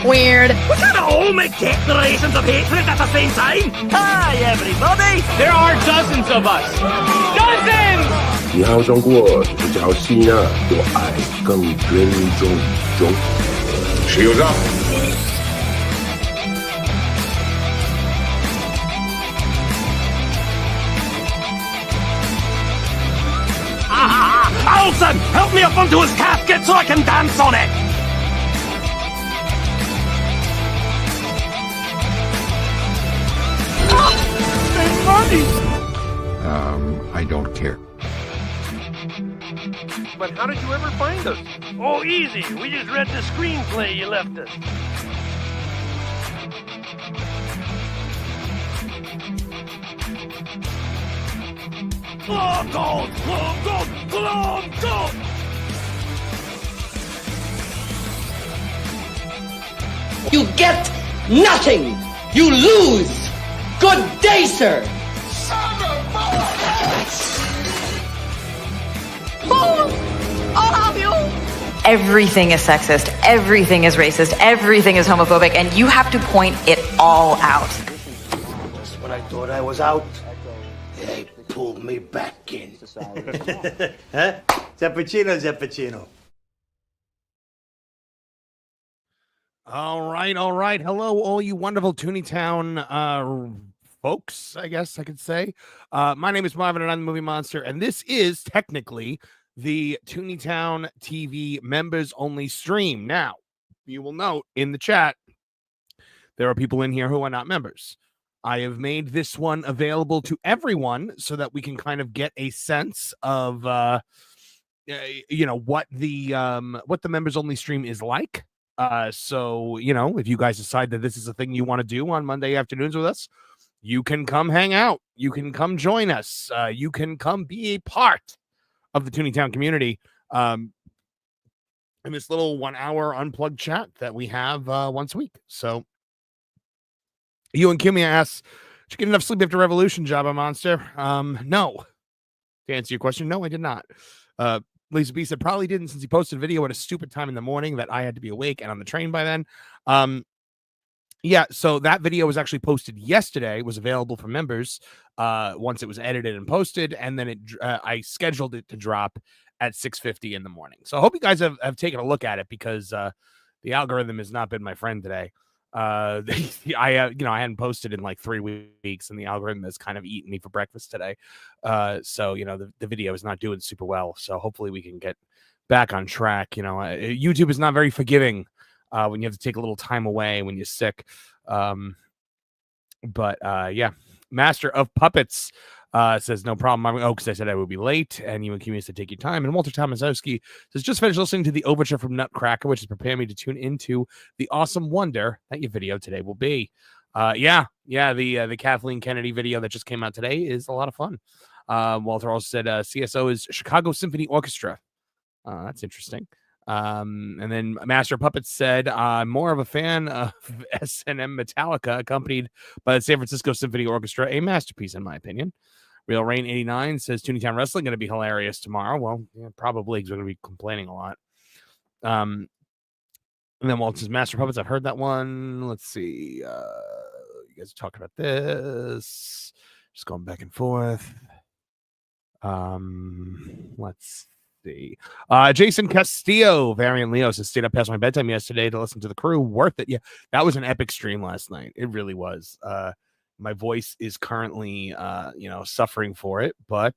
Weird. We can't all make declarations of hatred at the same time. Hi, everybody. There are dozens of us. Dozens! 你好中国只叫吸纳多爱更尊重中石油上 Alton, help me up onto his casket so I can dance on it. I don't care. But how did you ever find us? Oh, easy. We just read the screenplay you left us. Oh, God! Oh, God! Oh, God! You get nothing! You lose! Good day, sir! I'll help you. Everything is sexist. Everything is racist. Everything is homophobic. And you have to point it all out. Just when I thought I was out, they pulled me back in. Huh? Zappuccino. All right. Hello, all you wonderful Tooney Town folks, I guess I could say. My name is Marvin, and I'm the Movie Monster, and this is technically the Tooney Town TV members only stream. Now, you will note in the chat, there are people in here who are not members. I have made this one available to everyone so that we can kind of get a sense of, what the members only stream is like. So, if you guys decide that this is a thing you want to do on Monday afternoons with us, you can come hang out. You can come join us. You can come be a part of the Tooney Town community in this little 1 hour unplugged chat that we have once a week. So, you and Kimmy asks, did you get enough sleep after Revolution, Jabba Monster? No. To answer your question, no, I did not. Lisa B said probably didn't, since he posted a video at a stupid time in the morning that I had to be awake and on the train by then. Yeah, so that video was actually posted yesterday. It was available for members once it was edited and posted, and then I scheduled it to drop at 6:50 in the morning. So I hope you guys have taken a look at it, because the algorithm has not been my friend today. I hadn't posted in like 3 weeks, and the algorithm has kind of eaten me for breakfast today. So the video is not doing super well. So hopefully we can get back on track. YouTube is not very forgiving when you have to take a little time away when you're sick. But Master of Puppets says no problem. Because I said I would be late, and you and Kimi said take your time. And Walter Tomaszewski says just finished listening to the overture from Nutcracker, which is preparing me to tune into the awesome wonder that your video today will be. The Kathleen Kennedy video that just came out today is a lot of fun. Walter also said CSO is Chicago Symphony Orchestra. That's interesting. And then Master of Puppets said, I'm more of a fan of S&M Metallica, accompanied by the San Francisco Symphony Orchestra, a masterpiece in my opinion. Real Rain 89 says Tooney Town Wrestling going to be hilarious tomorrow. Well, yeah, probably, because we're going to be complaining a lot. And then Walt says Master of Puppets, I've heard that one. Let's see. You guys are talking about this. Just going back and forth. Let's see. Jason Castillo, Variant Leo says, stayed up past my bedtime yesterday to listen to the crew. Worth it. Yeah, that was an epic stream last night. It really was. My voice is currently suffering for it, but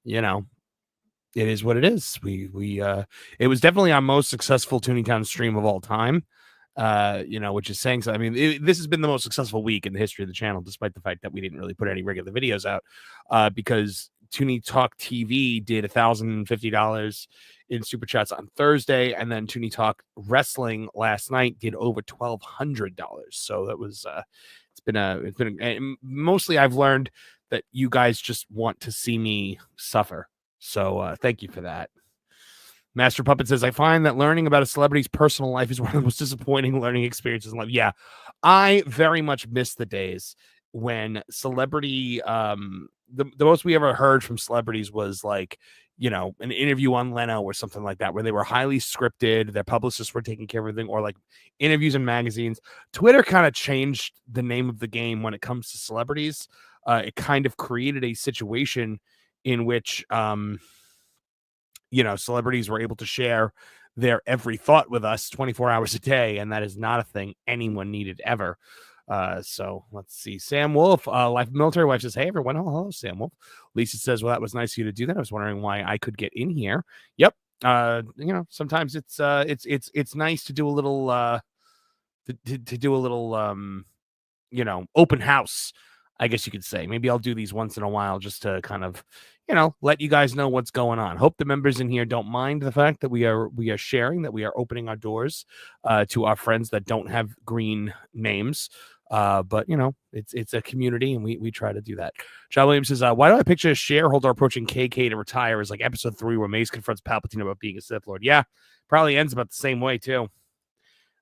it is what it is. It was definitely our most successful Tooney Town stream of all time. which is saying so. I mean, this has been the most successful week in the history of the channel, despite the fact that we didn't really put any regular videos out, because Tooney Talk TV did $1,050 in super chats on Thursday, and then Tooney Talk Wrestling last night did over $1,200. So that was and mostly I've learned that you guys just want to see me suffer. So thank you for that. Master Puppet says, I find that learning about a celebrity's personal life is one of the most disappointing learning experiences in life. Yeah, I very much miss the days when celebrity, the most we ever heard from celebrities was like, an interview on Leno or something like that, where they were highly scripted, their publicists were taking care of everything, or like interviews in magazines. Twitter kind of changed the name of the game when it comes to celebrities. It kind of created a situation in which, celebrities were able to share their every thought with us 24 hours a day, and that is not a thing anyone needed ever. So let's see. Sam Wolf, Life Military Wife says, hey, everyone. Oh, hello, Sam Wolf. Lisa says, well, that was nice of you to do that. I was wondering why I could get in here. Yep. Sometimes it's nice to do a little, open house, I guess you could say. Maybe I'll do these once in a while just to kind of, let you guys know what's going on. Hope the members in here don't mind the fact that we are sharing, that we are opening our doors to our friends that don't have green names. But it's a community, and we try to do that. John Williams says, why do I picture a shareholder approaching KK to retire as like episode 3 where Mace confronts Palpatine about being a Sith Lord? Yeah, probably ends about the same way too.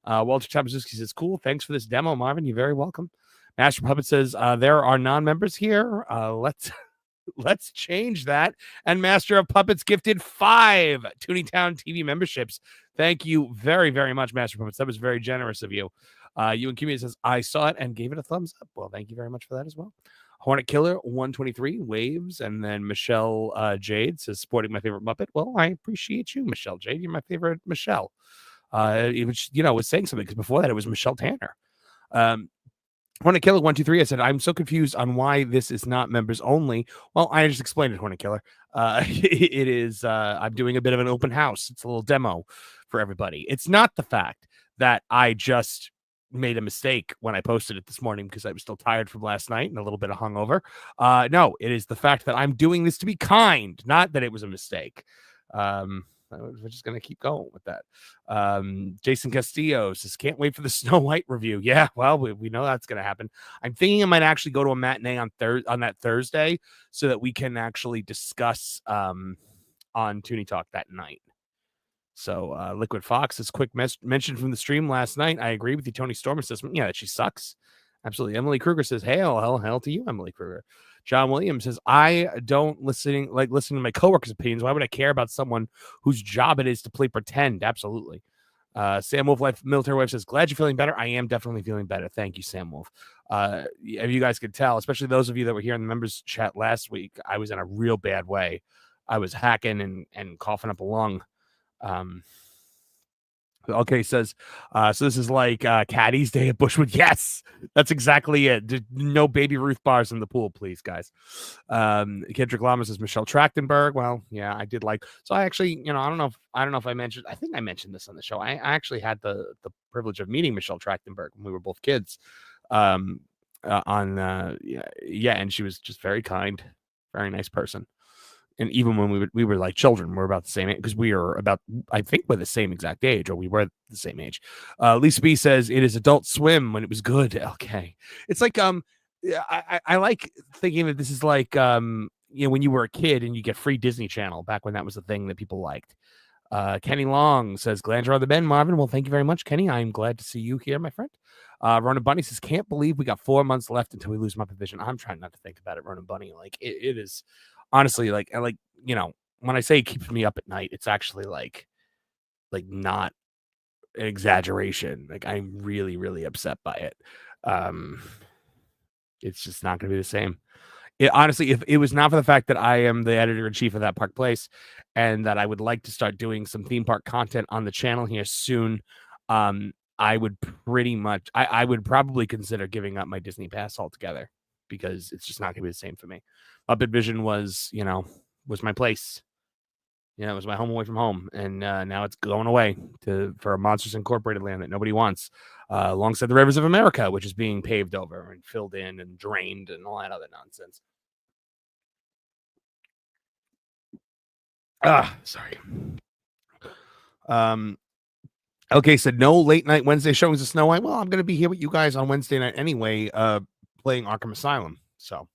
Walter Chabazuski says, cool, thanks for this demo, Marvin. You're very welcome. Master Puppet says, there are non-members here. Let's change that. And Master of Puppets gifted 5 Tooney Town TV memberships. Thank you very, very much, Master Puppets. That was very generous of you. You and Kimmy says, I saw it and gave it a thumbs up. Well, thank you very much for that as well. Hornet Killer 123 waves, and then Michelle Jade says, supporting my favorite Muppet. Well, I appreciate you, Michelle Jade. You're my favorite Michelle. Which was saying something, because before that it was Michelle Tanner. Hornet Killer 123. I said, I'm so confused on why this is not members only. Well, I just explained it, Hornet Killer. It is. I'm doing a bit of an open house. It's a little demo for everybody. It's not the fact that I just made a mistake when I posted it this morning because I was still tired from last night and a little bit of hungover. No, it is the fact that I'm doing this to be kind, not that it was a mistake. We're just going to keep going with that. Jason Castillo says, can't wait for the Snow White review. Yeah, well, we know that's going to happen. I'm thinking I might actually go to a matinee on that Thursday so that we can actually discuss on Tooney Talk that night. So Liquid Fox is quick mention from the stream last night. I agree with you, Tony Storm assessment. Yeah, that she sucks. Absolutely. Emily Kruger says, hail to you, Emily Kruger. John Williams says, I don't listen to my coworkers' opinions. Why would I care about someone whose job it is to play pretend? Absolutely. Sam Wolf, Life Military Wife says, glad you're feeling better. I am definitely feeling better. Thank you, Sam Wolf. If you guys could tell, especially those of you that were here in the members chat last week, I was in a real bad way. I was hacking and coughing up a lung. Okay, says, so this is like Caddy's Day at Bushwood. Yes, that's exactly it. No Baby Ruth bars in the pool, please, guys. Kendrick Lama says Michelle Trachtenberg. Well, yeah, I did like. So I actually, I don't know if I mentioned. I think I mentioned this on the show. I actually had the privilege of meeting Michelle Trachtenberg when we were both kids. And she was just very kind, very nice person. And even when we were like children, we're about the same age, because we are about, I think we're the same exact age, or we were the same age. Lisa B says it is Adult Swim when it was good. Okay. It's like, I like thinking that this is like, when you were a kid and you get free Disney Channel back when that was the thing that people liked. Kenny Long says, glad you're on the bend, Marvin. Well, thank you very much, Kenny. I'm glad to see you here, my friend. Ronan Bunny says, can't believe we got 4 months left until we lose Muppet Vision. I'm trying not to think about it, Ronan Bunny. Like it is honestly like, when I say it keeps me up at night, it's actually like not an exaggeration. Like I'm really, really upset by it. It's just not going to be the same. Honestly, if it was not for the fact that I am the editor-in-chief of That Park Place and that I would like to start doing some theme park content on the channel here soon, I would I would probably consider giving up my Disney Pass altogether, because it's just not going to be the same for me. Muppet Vision was my place. Yeah, it was my home away from home, and now it's going away for a Monsters Incorporated land that nobody wants, alongside the Rivers of America, which is being paved over and filled in and drained and all that other nonsense. Sorry. Okay, said no late night Wednesday showings of Snow White. Well, I'm going to be here with you guys on Wednesday night anyway, playing Arkham Asylum. So,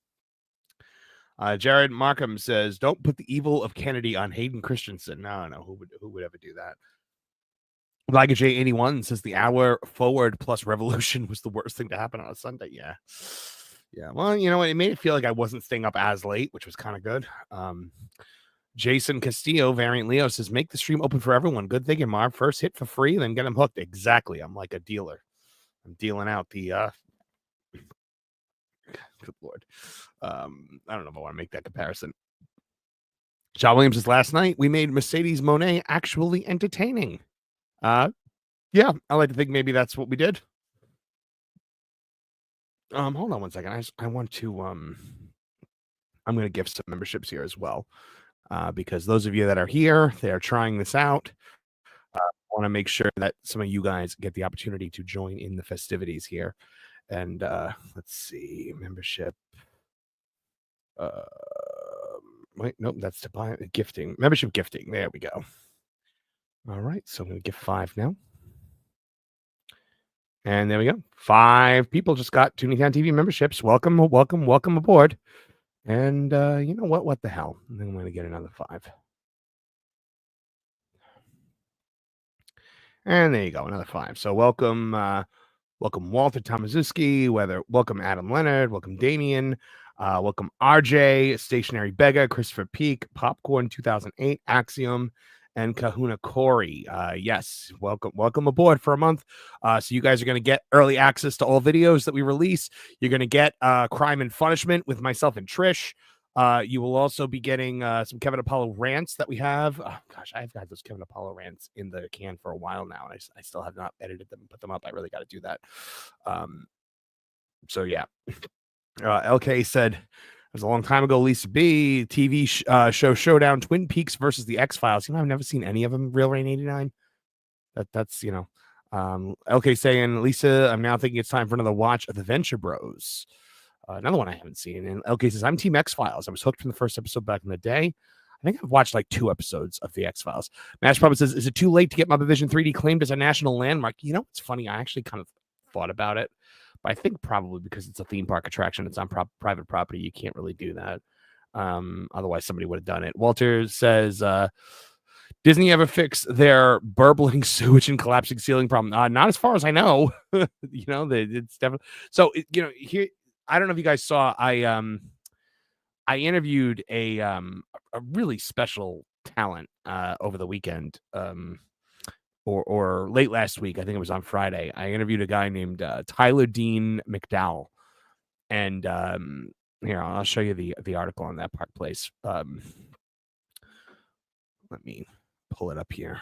Jared Markham says, "Don't put the evil of Kennedy on Hayden Christensen." No, who would ever do that? Liga J81 says the hour forward plus Revolution was the worst thing to happen on a Sunday. Yeah. Well, you know what? It made it feel like I wasn't staying up as late, which was kind of good. Jason Castillo, Variant Leo, says, make the stream open for everyone. Good thinking, Marv. First hit for free, then get them hooked. Exactly. I'm like a dealer. I'm dealing out the good Lord. I don't know if I want to make that comparison. John Williams says, last night we made Mercedes Monet actually entertaining. Yeah, I like to think maybe that's what we did. Hold on one second. I want to I'm going to gift some memberships here as well. Because those of you that are here, they are trying this out. I want to make sure that some of you guys get the opportunity to join in the festivities here. And let's see, membership. Wait, nope, that's to buy gifting. Membership gifting. There we go. All right, so I'm going to gift 5 now. And there we go. 5 people just got Tooney Town TV memberships. Welcome aboard. And you know what? What the hell? And then I'm going to get another 5. And there you go, another 5. So welcome Walter Tomazuski, welcome Adam Leonard, welcome Damien, welcome RJ, Stationary Beggar, Christopher Peak, Popcorn 2008, Axiom, and Kahuna Corey. Yes, welcome aboard for a month. So you guys are going to get early access to all videos that we release. You're going to get Crime and Punishment with myself and Trish. You will also be getting some Kevin Apollo rants that we have. Oh, gosh, I've got those Kevin Apollo rants in the can for a while now, and I still have not edited them and put them up. I really got to do that. So yeah. LK said, it was a long time ago, Lisa B. TV show Showdown, Twin Peaks versus the X-Files. You know, I've never seen any of them. Real Rain 89. That's, you know. LK saying, Lisa, I'm now thinking it's time for another watch of the Venture Bros. Another one I haven't seen. And LK says, I'm Team X-Files. I was hooked from the first episode back in the day. I think I've watched like 2 episodes of the X-Files. Mash Puppet says, is it too late to get Mother Vision 3D claimed as a national landmark? You know, it's funny. I actually kind of thought about it. But I think probably because it's a theme park attraction, it's on private property, you can't really do that. Otherwise, somebody would have done it. Walter says, Disney ever fix their burbling sewage and collapsing ceiling problem? Not as far as I know. You know, it's definitely so. You know, here I don't know if you guys saw. I interviewed a really special talent over the weekend. Or late last week, I think it was on Friday. I interviewed a guy named Tyler Dean McDowell, and here I'll show you the article on that Park Place. Let me pull it up here.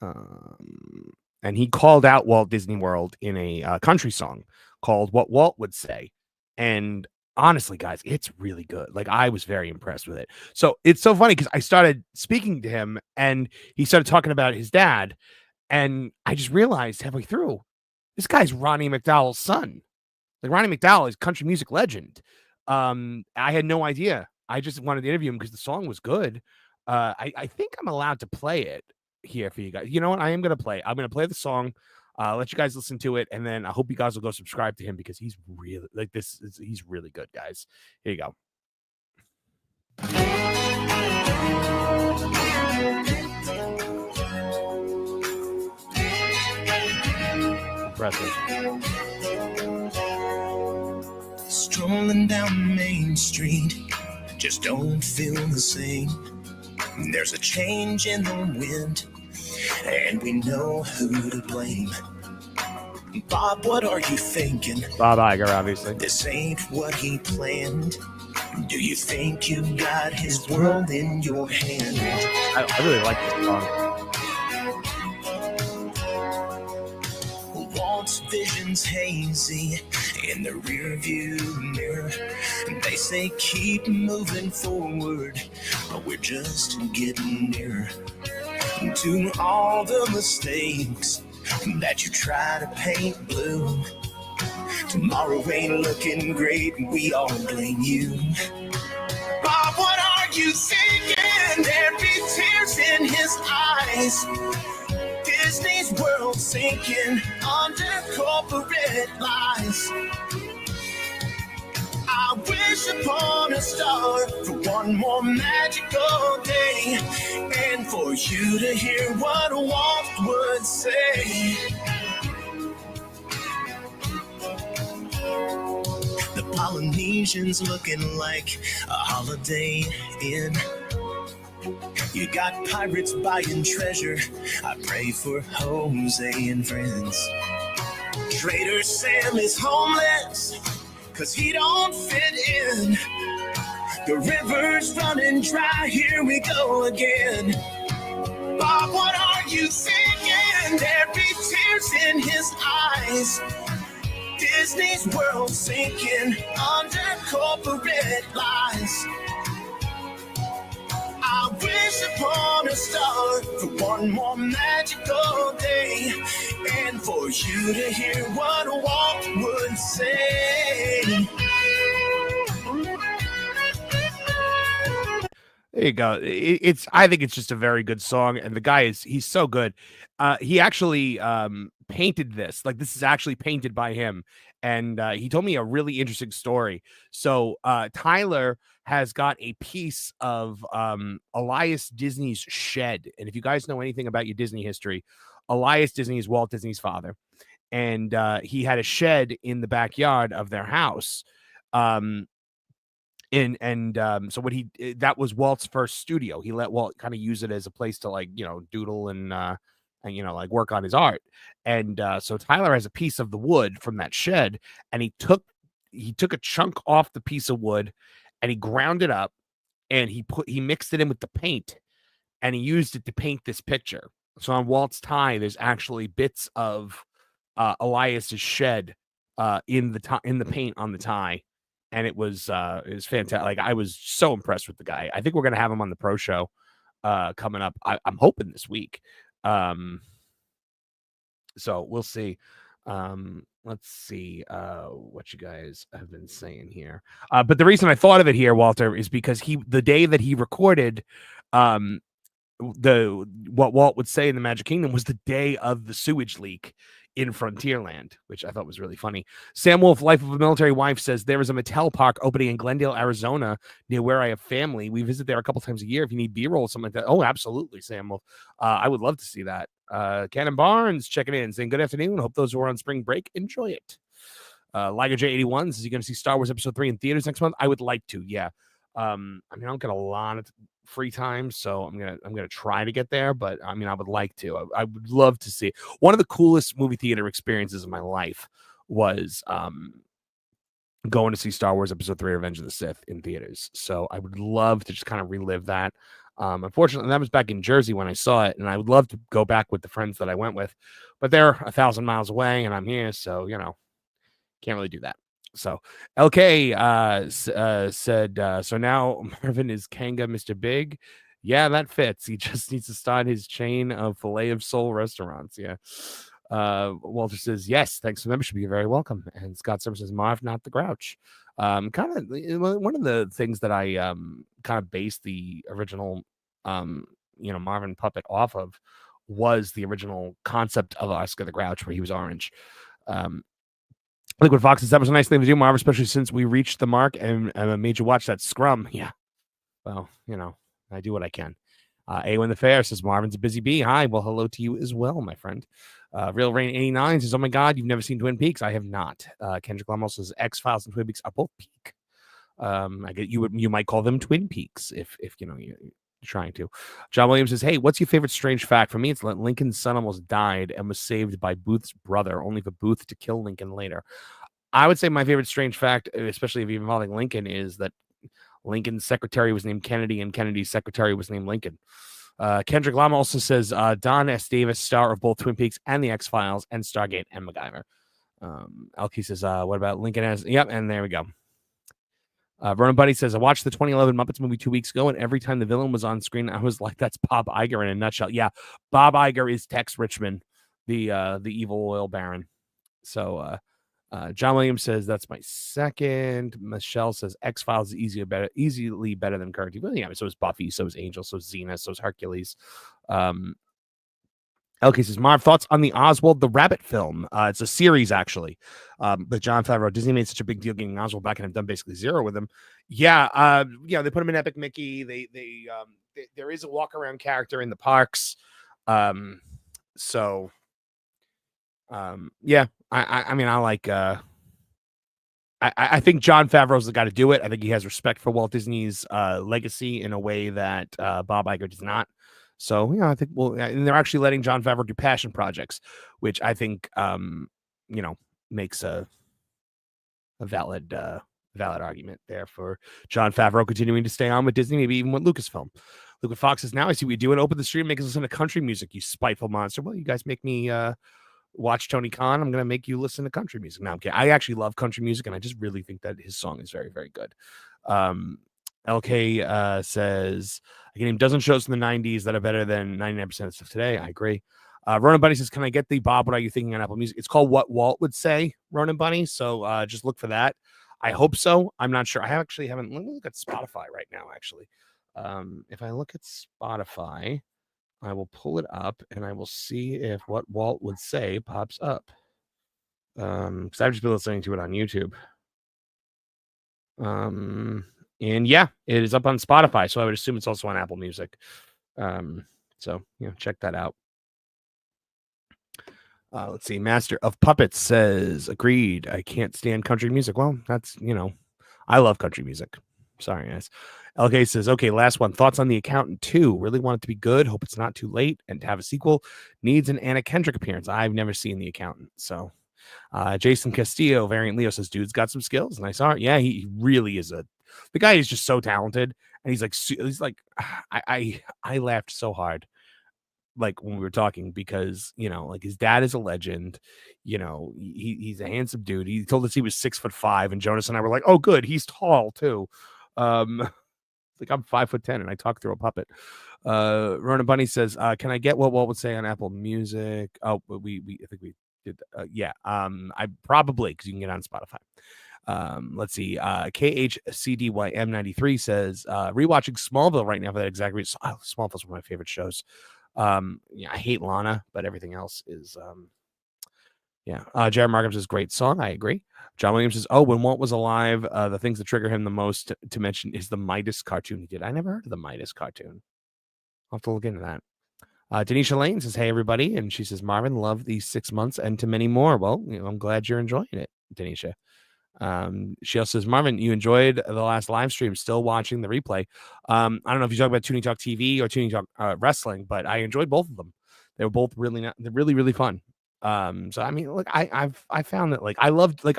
And he called out Walt Disney World in a country song called "What Walt Would Say," and honestly, guys, it's really good. Like, I was very impressed with it. So it's so funny because I started speaking to him and he started talking about his dad. And I just realized halfway through, this guy's Ronnie McDowell's son. Like, Ronnie McDowell is country music legend. I had no idea. I just wanted to interview him because the song was good. I think I'm allowed to play it here for you guys. You know what? I am going to play. I'm going to play the song. Let you guys listen to it, and then I hope you guys will go subscribe to him because he's really he's really good, guys. Here you go. Impressive. Strolling down Main Street, just don't feel the same. There's a change in the wind, and we know who to blame. Bob, what are you thinking? Bob Iger, obviously. This ain't what he planned. Do you think you got his world in your hand? I really like this song. Walt's vision's hazy in the rear view mirror. They say keep moving forward but we're just getting nearer to all the mistakes that you try to paint blue. Tomorrow ain't looking great, we all blame you. Bob, what are you thinking? There be tears in his eyes. Disney's world sinking under corporate lies. I wish upon a star for one more magical day, and for you to hear what Walt would say. The Polynesians looking like a Holiday Inn. You got pirates buying treasure. I pray for Jose and friends. Trader Sam is homeless, 'cause he don't fit in. The river's running dry, here we go again. Bob, what are you thinking? There be tears in his eyes. Disney's world sinking under corporate lies. I wish upon a star for one more magical day, and for you to hear what Walt would say. There you go. I think it's just a very good song, and the guy he's so good. He actually painted this. Like, this is actually painted by him, and he told me a really interesting story. So Tyler has got a piece of Elias Disney's shed, and if you guys know anything about your Disney history, Elias Disney is Walt Disney's father, and he had a shed in the backyard of their house. So what that was Walt's first studio. He let Walt kind of use it as a place to, like, doodle and like work on his art. And so Tyler has a piece of the wood from that shed, and he took a chunk off the piece of wood and he ground it up, and he mixed it in with the paint, and he used it to paint this picture. So on Walt's tie, there's actually bits of Elias's shed in the paint on the tie. And it was fantastic. Like, I was so impressed with the guy. I think we're gonna have him on the pro show coming up. I'm hoping this week. So we'll see. Let's see what you guys have been saying here. But the reason I thought of it here, Walter, is because the day that he recorded what Walt would say in the Magic Kingdom was the day of the sewage leak in Frontierland, which I thought was really funny. Sam Wolf, Life of a Military Wife, says there is a Mattel park opening in Glendale, Arizona, near where I have family. We visit there a couple times a year if you need B-roll or something like that. Oh, absolutely, Sam Wolf. I would love to see that. Cannon Barnes checking in, saying good afternoon. Hope those who are on spring break enjoy it. Liger J81 says, you going to see Star Wars Episode 3 in theaters next month? I would like to, yeah. I mean, I don't get a lot of free time, so I'm gonna try to get there, but I mean, I would like to. I would love to see it. One of the coolest movie theater experiences of my life was going to see Star Wars Episode 3 Revenge of the Sith in theaters. So I would love to just kind of relive that. Unfortunately, that was back in Jersey when I saw it, and I would love to go back with the friends that I went with, but they're 1,000 miles away and I'm here, so can't really do that. So LK said, so now Marvin is Kanga Mr. Big. Yeah, that fits. He just needs to start his chain of Filet of Soul restaurants. Yeah. Walter says, yes, thanks for the membership. You're very welcome. And Scott Summer says, Marv, not the Grouch. Kind of one of the things that I kind of based the original Marvin puppet off of was the original concept of Oscar the Grouch, where he was orange. Liquid Fox says that was a nice thing to do, Marv, especially since we reached the mark and made you watch that scrum. Yeah. Well, I do what I can. A1 the Fair says Marvin's a busy bee. Hi. Well, hello to you as well, my friend. Real Rain 89 says, oh my God, you've never seen Twin Peaks. I have not. Kendrick Lamar says X-Files and Twin Peaks are both peak. I get you might call them Twin Peaks if you're trying to. John Williams says, hey, what's your favorite strange fact? For me, it's that Lincoln's son almost died and was saved by Booth's brother, only for Booth to kill Lincoln later. I would say my favorite strange fact, especially if you're involving Lincoln, is that Lincoln's secretary was named Kennedy and Kennedy's secretary was named Lincoln. Kendrick Lamar also says Don S. Davis, star of both Twin Peaks and the X-Files and Stargate and MacGyver. Alki says, what about Lincoln as... Yep, and there we go. Vernon Buddy says, I watched the 2011 Muppets movie 2 weeks ago, and every time the villain was on screen, I was like, that's Bob Iger in a nutshell. Yeah, Bob Iger is Tex Richmond, the evil oil baron. So John Williams says, that's my second. Michelle says, X-Files is easily better than current TV. Well, yeah, so is Buffy, so is Angel, so is Xena, so is Hercules. LK says, Marv, thoughts on the Oswald the Rabbit film? It's a series, actually. But Jon Favreau, Disney made such a big deal getting Oswald back and have done basically zero with him. Yeah, they put him in Epic Mickey. There is a walk-around character in the parks. I mean, I like... I think Jon Favreau's the guy to do it. I think he has respect for Walt Disney's legacy in a way that Bob Iger does not. So, I think and they're actually letting Jon Favreau do passion projects, which I think, makes a valid argument there for Jon Favreau continuing to stay on with Disney, maybe even with Lucasfilm. Luke Fox says, now I see what you do and open the stream, make us listen to country music, you spiteful monster. Well, you guys make me watch Tony Khan. I'm going to make you listen to country music. Now, okay, I actually love country music, and I just really think that his song is very, very good. LK says, I can name dozen shows from the 90s that are better than 99% of stuff today. I agree. Ronan Bunny says, can I get the Bob, what are you thinking on Apple Music? It's called What Walt Would Say, Ronan Bunny. So just look for that. I hope so. I'm not sure. I actually haven't. Let me look at Spotify right now, actually. If I look at Spotify, I will pull it up and I will see if What Walt Would Say pops up. Because I've just been listening to it on YouTube. And yeah, it is up on Spotify, so I would assume it's also on Apple Music. So check that out. Let's see. Master of Puppets says, agreed. I can't stand country music. Well, that's I love country music. Sorry, guys. LK says, okay, last one. Thoughts on The Accountant 2? Really want it to be good. Hope it's not too late. And to have a sequel, needs an Anna Kendrick appearance. I've never seen The Accountant, so. Jason Castillo, Variant Leo says, dude's got some skills. And I saw it. Yeah, he really is the guy is just so talented. And he's like, I laughed so hard, like when we were talking, because, like his dad is a legend. He's a handsome dude. He told us he was 6'5", and Jonas and I were like, oh, good. He's tall too. Like I'm 5'10" and I talk through a puppet. Ronan Bunny says, can I get What Walt Would Say on Apple Music? Oh, I think we did. I probably, because you can get on Spotify. Let's see. KHCDYM93 says, rewatching Smallville right now for that exact reason. Smallville's one of my favorite shows. I hate Lana, but everything else is Jared Markham says, great song. I agree. John Williams says, when Walt was alive, the things that trigger him the most to mention is the Midas cartoon he did. I never heard of the Midas cartoon. I'll have to look into that. Denisha Lane says, hey, everybody. And she says, Marvin, love these 6 months and to many more. Well, I'm glad you're enjoying it, Denisha. She also says, Marvin, you enjoyed the last live stream, still watching the replay. I don't know if you talk about Tooney Talk TV or Tooney Talk Wrestling, but I enjoyed both of them. They were both really really fun. So I mean, look, I found that I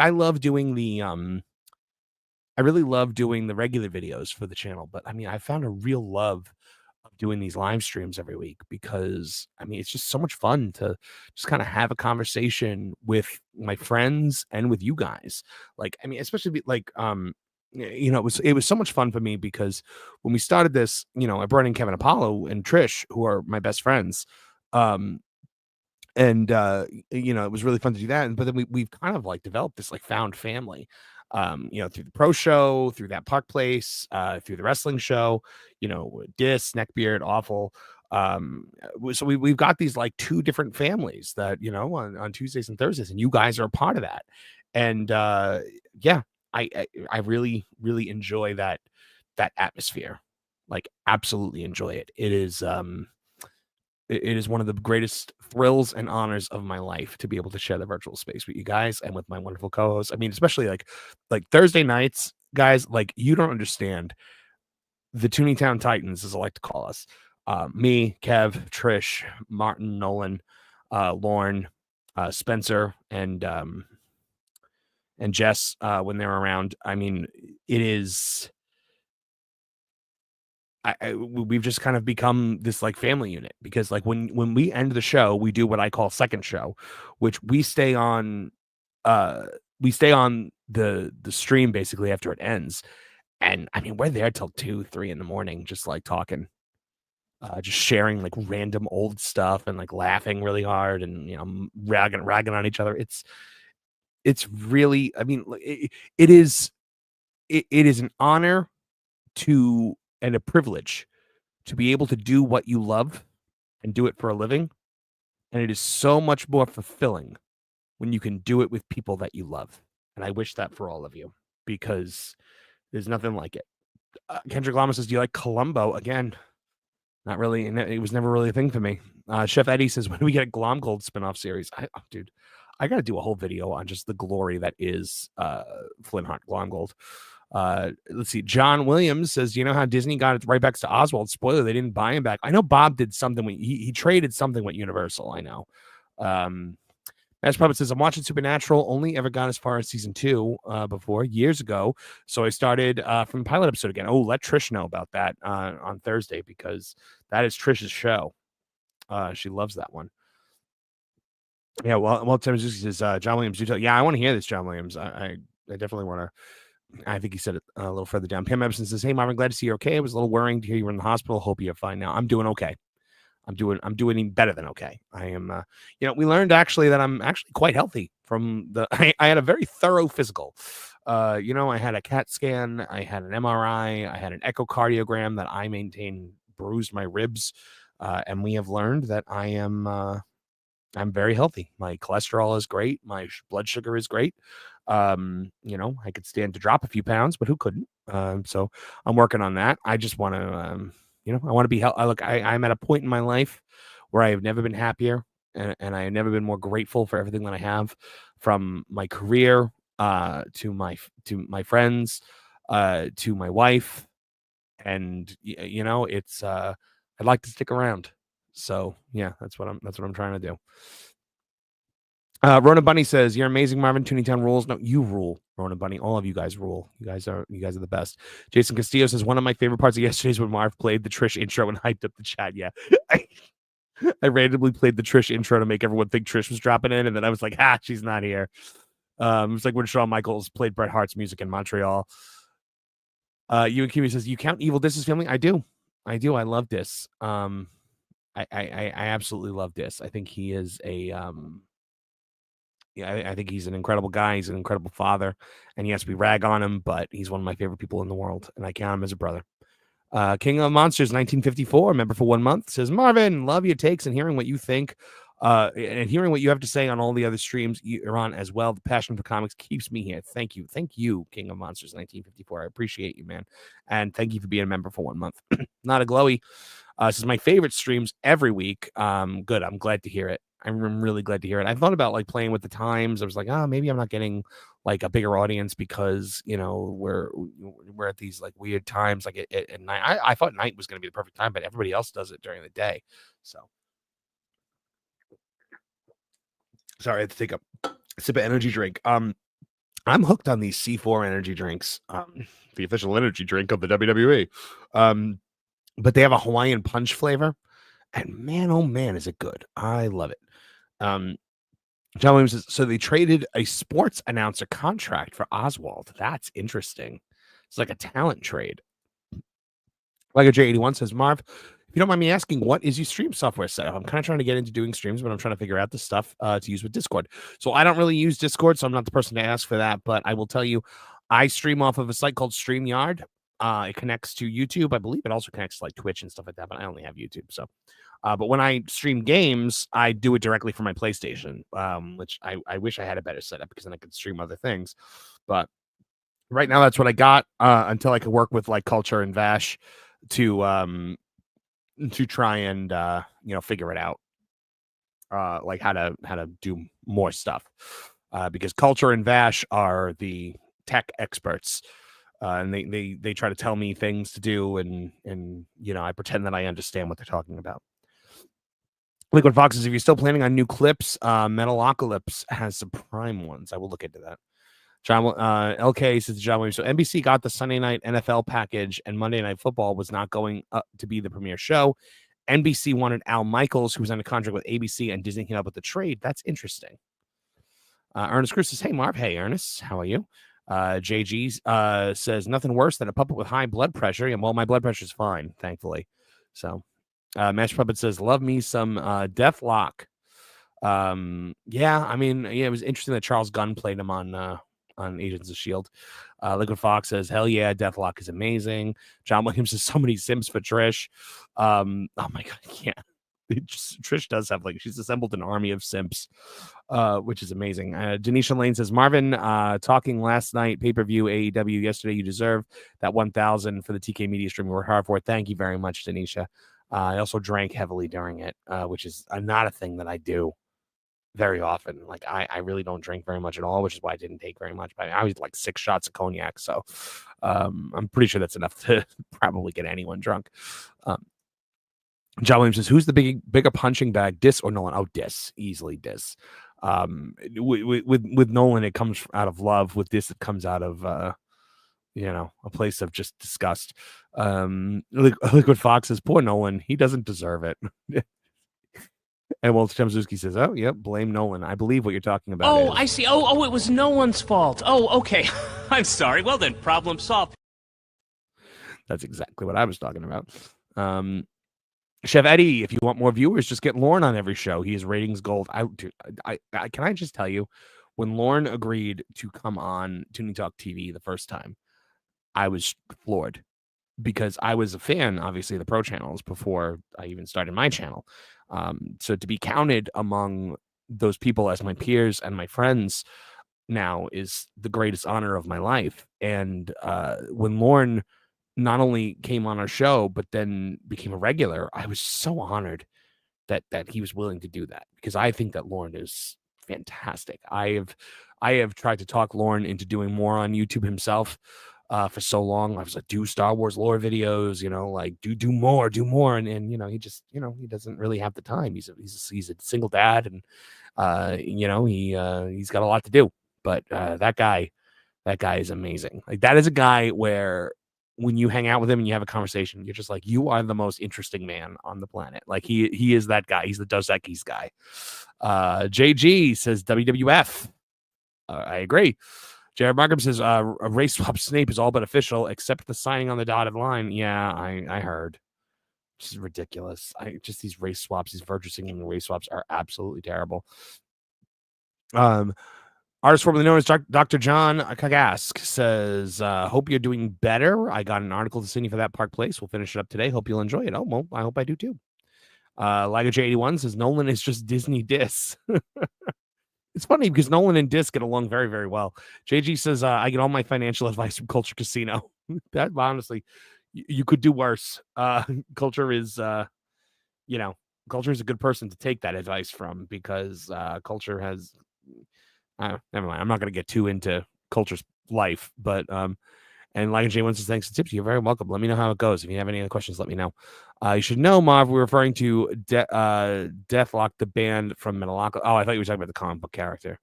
love doing the I really love doing the regular videos for the channel, but I mean, I found a real love of doing these live streams every week, because I mean, it's just so much fun to just kind of have a conversation with my friends and with you guys. Like, I mean, especially it was so much fun for me, because when we started this, I brought in Kevin Apollo and Trish, who are my best friends. And it was really fun to do that. But then we've kind of developed this found family, through the pro show, through that Park Place, through the wrestling show, Dis, Neckbeard, Awful. So we've got these two different families that, on Tuesdays and Thursdays, and you guys are a part of that. And I really, really enjoy that atmosphere. Absolutely enjoy it. It is one of the greatest thrills and honors of my life to be able to share the virtual space with you guys and with my wonderful co-hosts. I mean, especially like Thursday nights, guys, you don't understand. The Tooney Town Titans, as I like to call us, me, Kev, Trish, Martin, Nolan, Lauren, Spencer, and Jess, when they're around. I mean, it is... we've just kind of become this family unit, because when we end the show, we do what I call second show, which we stay on the stream basically after it ends, And I mean, we're there till 2, 3 in the morning, just like talking, just sharing like random old stuff and like laughing really hard and, ragging on each other. It's really, I mean, it is an honor and a privilege to be able to do what you love and do it for a living. And it is so much more fulfilling when you can do it with people that you love. And I wish that for all of you, because there's nothing like it. Kendrick Lama says, do you like Columbo? Again, not really. It was never really a thing for me. Chef Eddie says, when do we get a Glom Gold spinoff series? Dude, I got to do a whole video on just the glory that is Flint Heart Glom Gold. Let's see. John Williams says, you know how Disney got it right back to Oswald? Spoiler, they didn't buy him back. I know Bob did something when he traded something with Universal. I know. As Puppet says, I'm watching Supernatural. Only ever got as far as season 2 before, years ago. So I started from the pilot episode again. Oh, let Trish know about that on Thursday, because that is Trish's show. She loves that one. Yeah, well, Tim says, John Williams, yeah, I want to hear this, John Williams. I definitely want to. I think he said it a little further down. Pam Epson says, hey, Marvin, glad to see you're okay. I was a little worrying to hear you were in the hospital. Hope you're fine now. I'm doing okay. I'm doing even better than okay. I am, we learned actually that I'm actually quite healthy from I had a very thorough physical. I had a CAT scan, I had an MRI, I had an echocardiogram that I maintain bruised my ribs. And we have learned that I'm very healthy. My cholesterol is great. My blood sugar is great. I could stand to drop a few pounds, but who couldn't? So I'm working on that. I just want to, I want to be healthy. Look, I'm at a point in my life where I have never been happier, and I have never been more grateful for everything that I have, from my career to my friends to my wife, and it's I'd like to stick around. So yeah, that's what I'm trying to do. Rona Bunny says, you're amazing, Marvin. Tooney Town rules. No, you rule, Rona Bunny. All of you guys rule. You guys are the best. Jason Castillo says, one of my favorite parts of yesterday's when Marv played the Trish intro and hyped up the chat. Yeah. I randomly played the Trish intro to make everyone think Trish was dropping in, and then I was like, she's not here. It's like when Shawn Michaels played Bret Hart's music in Montreal. Ewan Kiwi says, you count Evil Dis's family? I do. I love Dis. I absolutely love Dis. I think he is I think he's an incredible guy. He's an incredible father. And yes, we rag on him, but he's one of my favorite people in the world, and I count him as a brother. King of Monsters 1954, member for 1 month, says, Marvin, love your takes and hearing what you think, and hearing what you have to say on all the other streams you're on as well. The passion for comics keeps me here. Thank you, King of Monsters 1954. I appreciate you, man, and thank you for being a member for 1 month. Not a glowy. This is my favorite streams every week. Good. I'm glad to hear it. I'm really glad to hear it. I thought about like playing with the times. I was like, maybe I'm not getting like a bigger audience because we're at these like weird times, like at night. I thought night was going to be the perfect time, but everybody else does it during the day. So sorry, I had to take a sip of energy drink. I'm hooked on these C4 energy drinks, the official energy drink of the WWE. But they have a Hawaiian punch flavor, and man, oh man, is it good. I love it. John Williams says, so they traded a sports announcer contract for Oswald. That's interesting. It's like a talent trade. Like a J81 says, Marv, if you don't mind me asking, what is your stream software setup? I'm kind of trying to get into doing streams, but I'm trying to figure out the stuff to use with Discord. So I don't really use Discord, so I'm not the person to ask for that, but I will tell you, I stream off of a site called StreamYard. It connects to YouTube. I believe it also connects to like Twitch and stuff like that, but I only have YouTube. So, but when I stream games, I do it directly from my PlayStation, which I wish I had a better setup because then I could stream other things. But right now, that's what I got until I could work with like Culture and Vash to try and figure it out, like how to do more stuff, because Culture and Vash are the tech experts. And they try to tell me things to do, and I pretend that I understand what they're talking about. Liquid Foxes, if you're still planning on new clips, Metalocalypse has some Prime ones. I will look into that. John LK says, John Williams, so NBC got the Sunday night NFL package, and Monday Night Football was not going to be the premiere show. NBC wanted Al Michaels, who was under contract with ABC, and Disney came up with the trade. That's interesting. Ernest Cruz says, hey, Marv. Hey, Ernest. How are you? JG says nothing worse than a puppet with high blood pressure. And well, my blood pressure is fine, thankfully. So, Master Puppet says, love me some Deathlock. Yeah, I mean, yeah, it was interesting that Charles Gunn played him on Agents of S.H.I.E.L.D. Liquid Fox says, hell yeah, Deathlock is amazing. John Williams says, so many Sims for Trish. Oh my God, yeah. Trish does have, like, she's assembled an army of simps, which is amazing. Denisha Lane says, Marvin, talking last night, pay-per-view AEW yesterday, you deserve that 1,000 for the TK Media stream. We worked hard for it. Thank you very much, Denisha. I also drank heavily during it, which is not a thing that I do very often. Like, I really don't drink very much at all, which is why I didn't take very much. But I was like 6 shots of cognac, so I'm pretty sure that's enough to probably get anyone drunk. John Williams says, who's the bigger punching bag, Dis or Nolan? Oh, Dis. Easily Dis. With Nolan, it comes out of love. With Dis, it comes out of, a place of just disgust. Liquid Fox says, poor Nolan. He doesn't deserve it. And Walter Temzuski says, oh, yep, blame Nolan. I believe what you're talking about. Oh, I see. Oh, it was Nolan's fault. Oh, okay. I'm sorry. Well, then, problem solved. That's exactly what I was talking about. Chef Eddie, if you want more viewers, just get Lorne on every show. He is ratings gold. I can I just tell you, when Lorne agreed to come on Tooney Talk TV the first time, I was floored because I was a fan, obviously, of the pro channels before I even started my channel. So to be counted among those people as my peers and my friends now is the greatest honor of my life. And when Lorne not only came on our show, but then became a regular, I was so honored that he was willing to do that, because I think that Lorne is fantastic. I have tried to talk Lorne into doing more on YouTube himself for so long. I was like, do Star Wars lore videos, like do more. And he just, he doesn't really have the time. He's a single dad, and he's got a lot to do. But that guy is amazing. Like, that is a guy where when you hang out with him and you have a conversation, you're just like, you are the most interesting man on the planet. Like, he is that guy. He's the Dos Equis guy. JG says WWF. I agree. Jared Markham says a race swap Snape is all but official except the signing on the dotted line. Yeah, I heard. This is ridiculous. Just these race swaps, these virtue signaling race swaps are absolutely terrible. Artist formerly known as Dr. John Kagask says, hope you're doing better. I got an article to send you for that Park Place. We'll finish it up today. Hope you'll enjoy it. Oh, well, I hope I do too. Liga J81 says, Nolan is just Disney Dis. It's funny because Nolan and Dis get along very, very well. JG says, I get all my financial advice from Culture Casino. That, honestly, you could do worse. Culture is, Culture is a good person to take that advice from, because Culture has... never mind. I'm not going to get too into Culture's life, but and like J1 says, thanks for tips. You're very welcome. Let me know how it goes. If you have any other questions, let me know. You should know, Marv, we're referring to Deathlock, the band from Metalocalypse. Oh, I thought you were talking about the comic book character.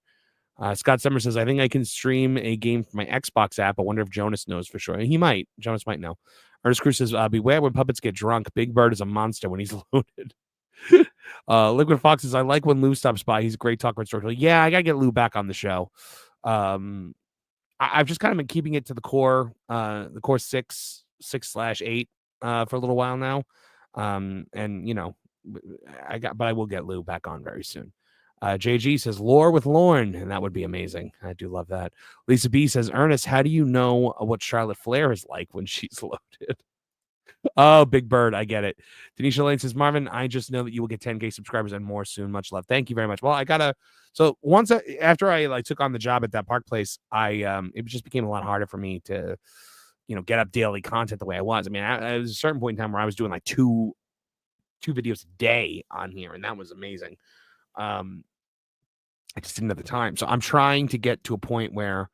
Scott Summers says, I think I can stream a game from my Xbox app. I wonder if Jonas knows for sure. He might. Jonas might know. Ernest Cruz says, beware when puppets get drunk. Big Bird is a monster when he's loaded. Liquid Fox says, I like when Lou stops by. He's a great talker and storyteller. Yeah, I gotta get Lou back on the show. I've just kind of been keeping it to the core 6/8 for a little while now. And but I will get Lou back on very soon. JG says, lore with Lorne, and that would be amazing. I do love that. Lisa B says, Ernest, how do you know what Charlotte Flair is like when she's loaded? Oh, Big Bird, I get it. Denisha Lane says, Marvin, I just know that you will get 10K subscribers and more soon. Much love. Thank you very much. Well, so after I took on the job at that Park Place, it just became a lot harder for me to, get up daily content the way I was. I mean, there was a certain point in time where I was doing like two videos a day on here, and that was amazing. I just didn't have the time. So I'm trying to get to a point where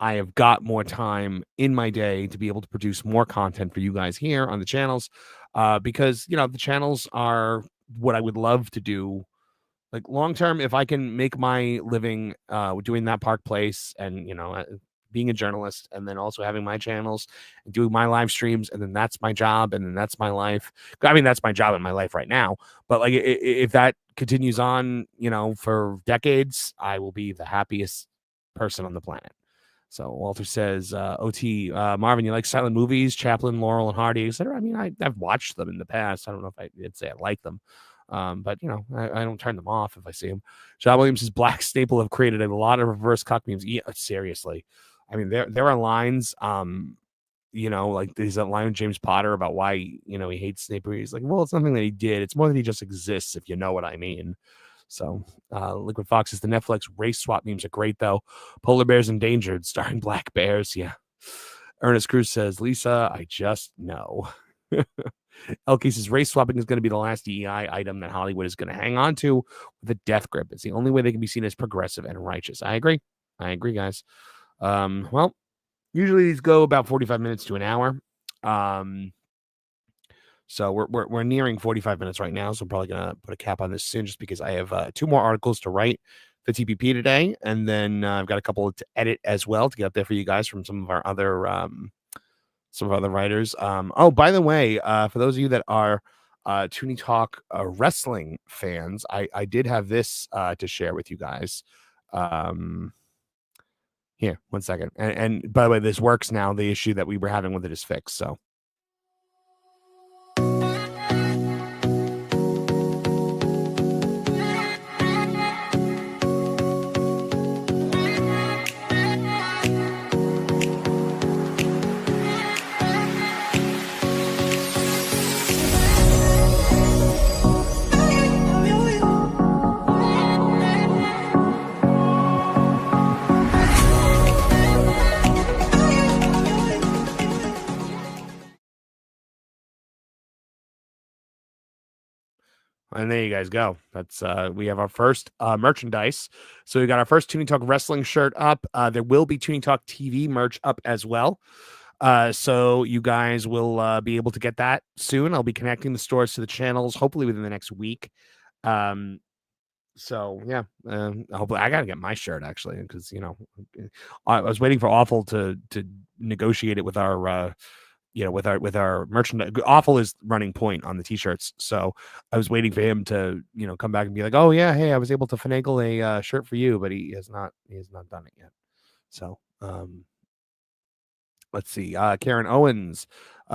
I have got more time in my day to be able to produce more content for you guys here on the channels, because, the channels are what I would love to do. Like, long term, if I can make my living doing that Park Place and, being a journalist, and then also having my channels and doing my live streams, and then that's my job, and then that's my life. I mean, that's my job in my life right now. But like, if that continues on, for decades, I will be the happiest person on the planet. So Walter says, OT, Marvin, you like silent movies, Chaplin, Laurel and Hardy, etc.? I mean, I've watched them in the past. I don't know if I did say I like them. But you know, I don't turn them off if I see them. John Williams' Black Staple have created a lot of reverse cuck memes. Yeah, seriously. I mean, there are lines, you know, like there's that line with James Potter about why, you know, he hates Snape. He's like, well, it's nothing that he did. It's more that he just exists, if you know what I mean. So, Liquid Fox says the Netflix race swap memes are great, though. Polar Bears Endangered, starring black bears. Yeah. Ernest Cruz says, Lisa, I just know. LK says race swapping is going to be the last DEI item that Hollywood is going to hang on to with a death grip. It's the only way they can be seen as progressive and righteous. I agree, guys. Well, usually these go about 45 minutes to an hour. So we're nearing 45 minutes right now. So I'm probably gonna put a cap on this soon, just because I have 2 more articles to write for TPP today, and then I've got a couple to edit as well to get up there for you guys from some of our other writers. Oh, by the way, for those of you that are Tooney Talk wrestling fans, I did have this to share with you guys. Here, one second. And by the way, this works now. The issue that we were having with it is fixed. So. And there you guys go. That's we have our first merchandise. So we got our first Tooney Talk wrestling shirt up. There will be Tooney Talk TV merch up as well. So you guys will be able to get that soon. I'll be connecting the stores to the channels, hopefully within the next week. So yeah, hopefully I gotta get my shirt actually, because you know I was waiting for Awful to negotiate it with our with our merchandise. Awful is running point on the t-shirts, so I was waiting for him to come back and be like, oh yeah, hey, I was able to finagle a shirt for you, but he has not done it yet. So let's see. Karen Owens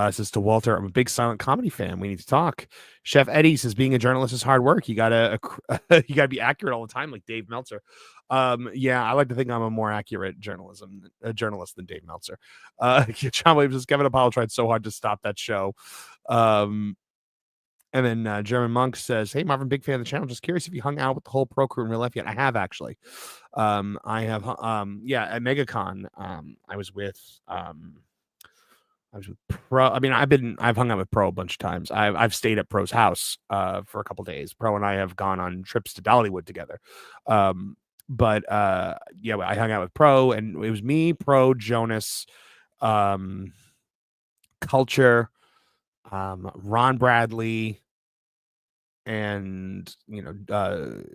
says to Walter, I'm a big silent comedy fan. We need to talk. Chef Eddie says being a journalist is hard work. You gotta be accurate all the time, like Dave Meltzer. Yeah, I like to think I'm a more accurate journalist than Dave Meltzer. John Williams says Kevin Apollo tried so hard to stop that show. And then German Monk says, hey, Marvin, big fan of the channel. Just curious if you hung out with the whole pro crew in real life yet. I have actually. I have, at MegaCon, I was with Pro. I mean, I've hung out with Pro a bunch of times. I've stayed at Pro's house for a couple of days. Pro and I have gone on trips to Dollywood together. But I hung out with Pro, and it was me, Pro, Jonas, Culture, Ron Bradley, and Drunk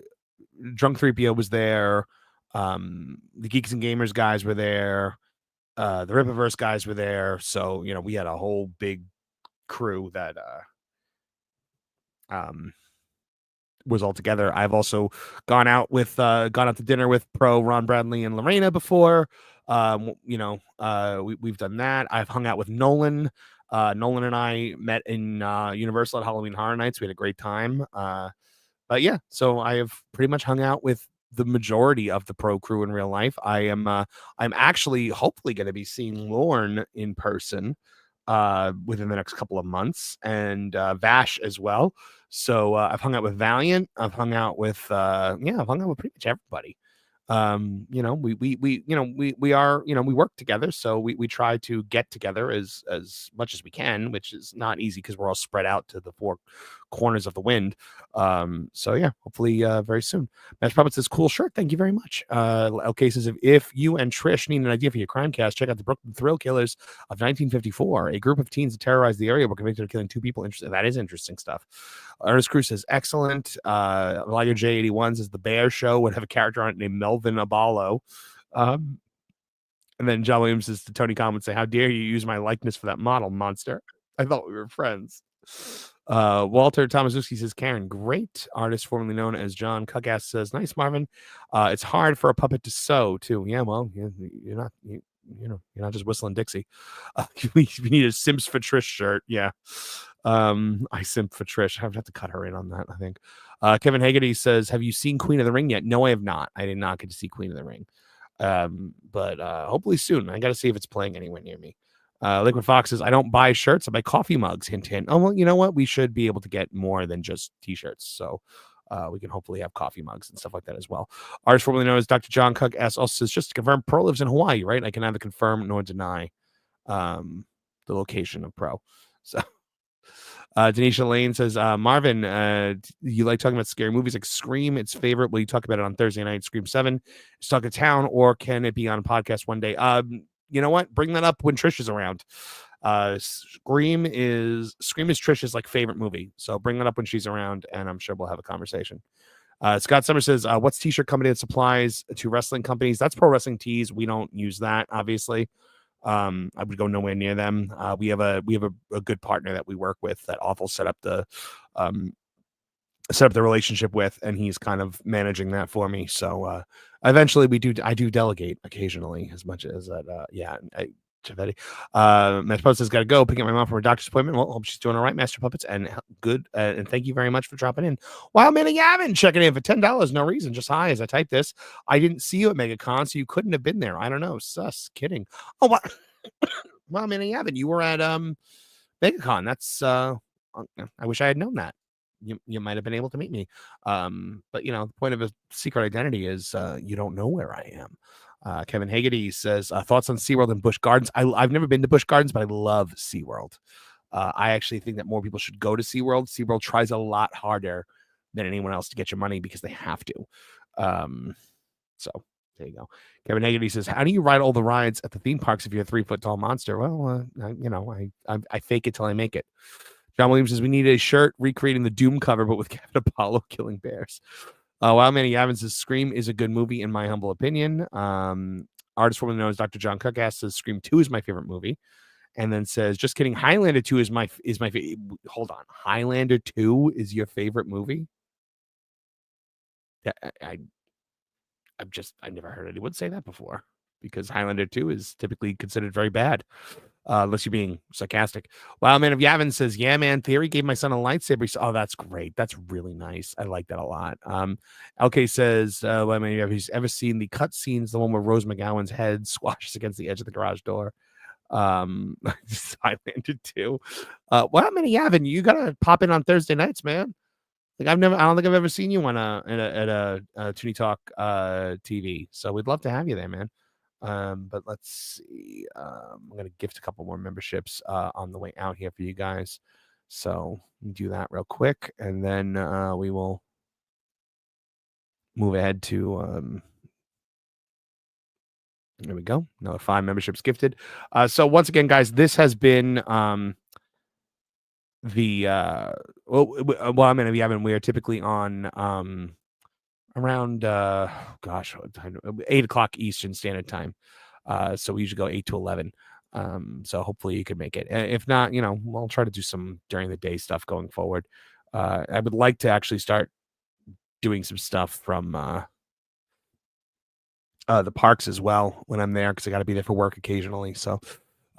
3PO was there. The Geeks and Gamers guys were there. The Rippaverse guys were there. So we had a whole big crew that was all together. I've also gone out to dinner with Pro, Ron Bradley, and Lorena before. We've done that. I've hung out with Nolan. Nolan and I met in Universal at Halloween Horror Nights. We had a great time. But yeah, so I have pretty much hung out with the majority of the Pro crew in real life. I'm actually hopefully going to be seeing Lorne in person within the next couple of months, and Vash as well. So I've hung out with Valiant. I've hung out with pretty much everybody. We work together, so we try to get together as much as we can, which is not easy because we're all spread out to the 4 corners of the wind. So yeah, hopefully very soon. Matt Puppet says cool shirt, thank you very much. LK says if you and Trish need an idea for your crime cast, check out the Brooklyn Thrill Killers of 1954. A group of teens that terrorized the area were convicted of killing 2 people. Interesting. That is interesting stuff. Ernest Cruz says excellent. Liger J81 says the Bear Show would have a character on it named Melvin Abalo. And then John Williams says to Tony Khan would say, how dare you use my likeness for that model, monster? I thought we were friends. Walter Tomaszewski says, Karen, great artist formerly known as John. Cuckass says, nice, Marvin. It's hard for a puppet to sew, too. Yeah, well, you're not. you're not just whistling Dixie. We need a Simps for Trish shirt. Yeah. I simp for Trish. I have to cut her in on that, I think. Kevin Haggerty says, have you seen Queen of the Ring yet? No, I have not. I did not get to see Queen of the Ring. But hopefully soon. I got to see if it's playing anywhere near me. Liquid Fox says, I don't buy shirts. I buy coffee mugs. Hint, hint. Oh, well, you know what? We should be able to get more than just t-shirts. So we can hopefully have coffee mugs and stuff like that as well. Artist formerly known as Dr. John Cook also says, just to confirm, Pro lives in Hawaii, right? I can neither confirm nor deny the location of Pro. So Denisha Lane says, Marvin, you like talking about scary movies like Scream? It's favorite. Will you talk about it on Thursday night? Scream 7 is Talk of Town, or can it be on a podcast one day? You know what? Bring that up when Trish is around. Scream is Trish's like favorite movie, so bring that up when she's around, and I'm sure we'll have a conversation. Scott Summer says, what's t-shirt company that supplies to wrestling companies? That's Pro Wrestling Tees. We don't use that, obviously. I would go nowhere near them. We have a good partner that we work with that Awful set up the relationship with, and he's kind of managing that for me. So eventually I do delegate occasionally, as much as that. Master Puppets has got to go pick up my mom from her doctor's appointment. Well, hope she's doing all right, Master Puppets, and good. And thank you very much for dropping in. Wild Man of Yavin checking in for $10. No reason, just hi. As I type this, I didn't see you at MegaCon, so you couldn't have been there. I don't know. Sus. Kidding. Oh, what? Wild Man of Yavin, you were at MegaCon. That's I wish I had known that. You might have been able to meet me. But the point of a secret identity is you don't know where I am. Kevin Haggerty says, thoughts on SeaWorld and Busch Gardens. I've never been to Busch Gardens, but I love SeaWorld. I actually think that more people should go to SeaWorld. SeaWorld tries a lot harder than anyone else to get your money because they have to. So there you go. Kevin Haggerty says, how do you ride all the rides at the theme parks if you're a 3-foot-tall monster? Well, I fake it till I make it. John Williams says, we need a shirt recreating the Doom cover, but with Captain Apollo killing bears. Wild Man Yavin says, Scream is a good movie, in my humble opinion. Artist formerly known as Dr. John Cook says, Scream 2 is my favorite movie. And then says, just kidding, Highlander 2 is my favorite. Hold on. Highlander 2 is your favorite movie? Yeah, I've never heard anyone say that before, because Highlander 2 is typically considered very bad. Unless you're being sarcastic. Wild Man of Yavin says, yeah, man, Theory gave my son a lightsaber. Oh, that's great. That's really nice. I like that a lot. LK says, Wild Man, have you ever seen the cut scenes, the one where Rose McGowan's head squashes against the edge of the garage door? Highlander 2. Wild Man of Yavin, you gotta pop in on Thursday nights, man. Like I don't think I've ever seen you on at a Tooney Talk TV. So we'd love to have you there, man. But let's see. I'm gonna gift a couple more memberships on the way out here for you guys. So do that real quick, and then we will move ahead to there we go. Another 5 memberships gifted. So once again, guys, this has been we are typically on around 8 o'clock Eastern Standard Time. So we usually go 8 to 11. So hopefully you can make it. If not, we'll try to do some during the day stuff going forward. I would like to actually start doing some stuff from the parks as well when I'm there, because I got to be there for work occasionally. So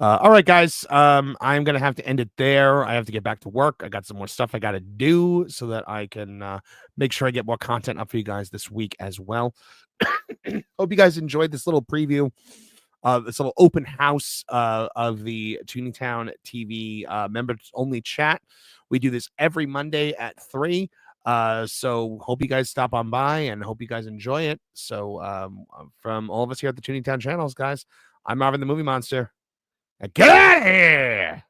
all right, guys, I'm going to have to end it there. I have to get back to work. I got some more stuff I got to do so that I can make sure I get more content up for you guys this week as well. Hope you guys enjoyed this little preview, this little open house of the Tooney Town TV members-only chat. We do this every Monday at 3. So hope you guys stop on by and hope you guys enjoy it. So from all of us here at the Tooney Town channels, guys, I'm Marvin the Movie Monster. Get out of here!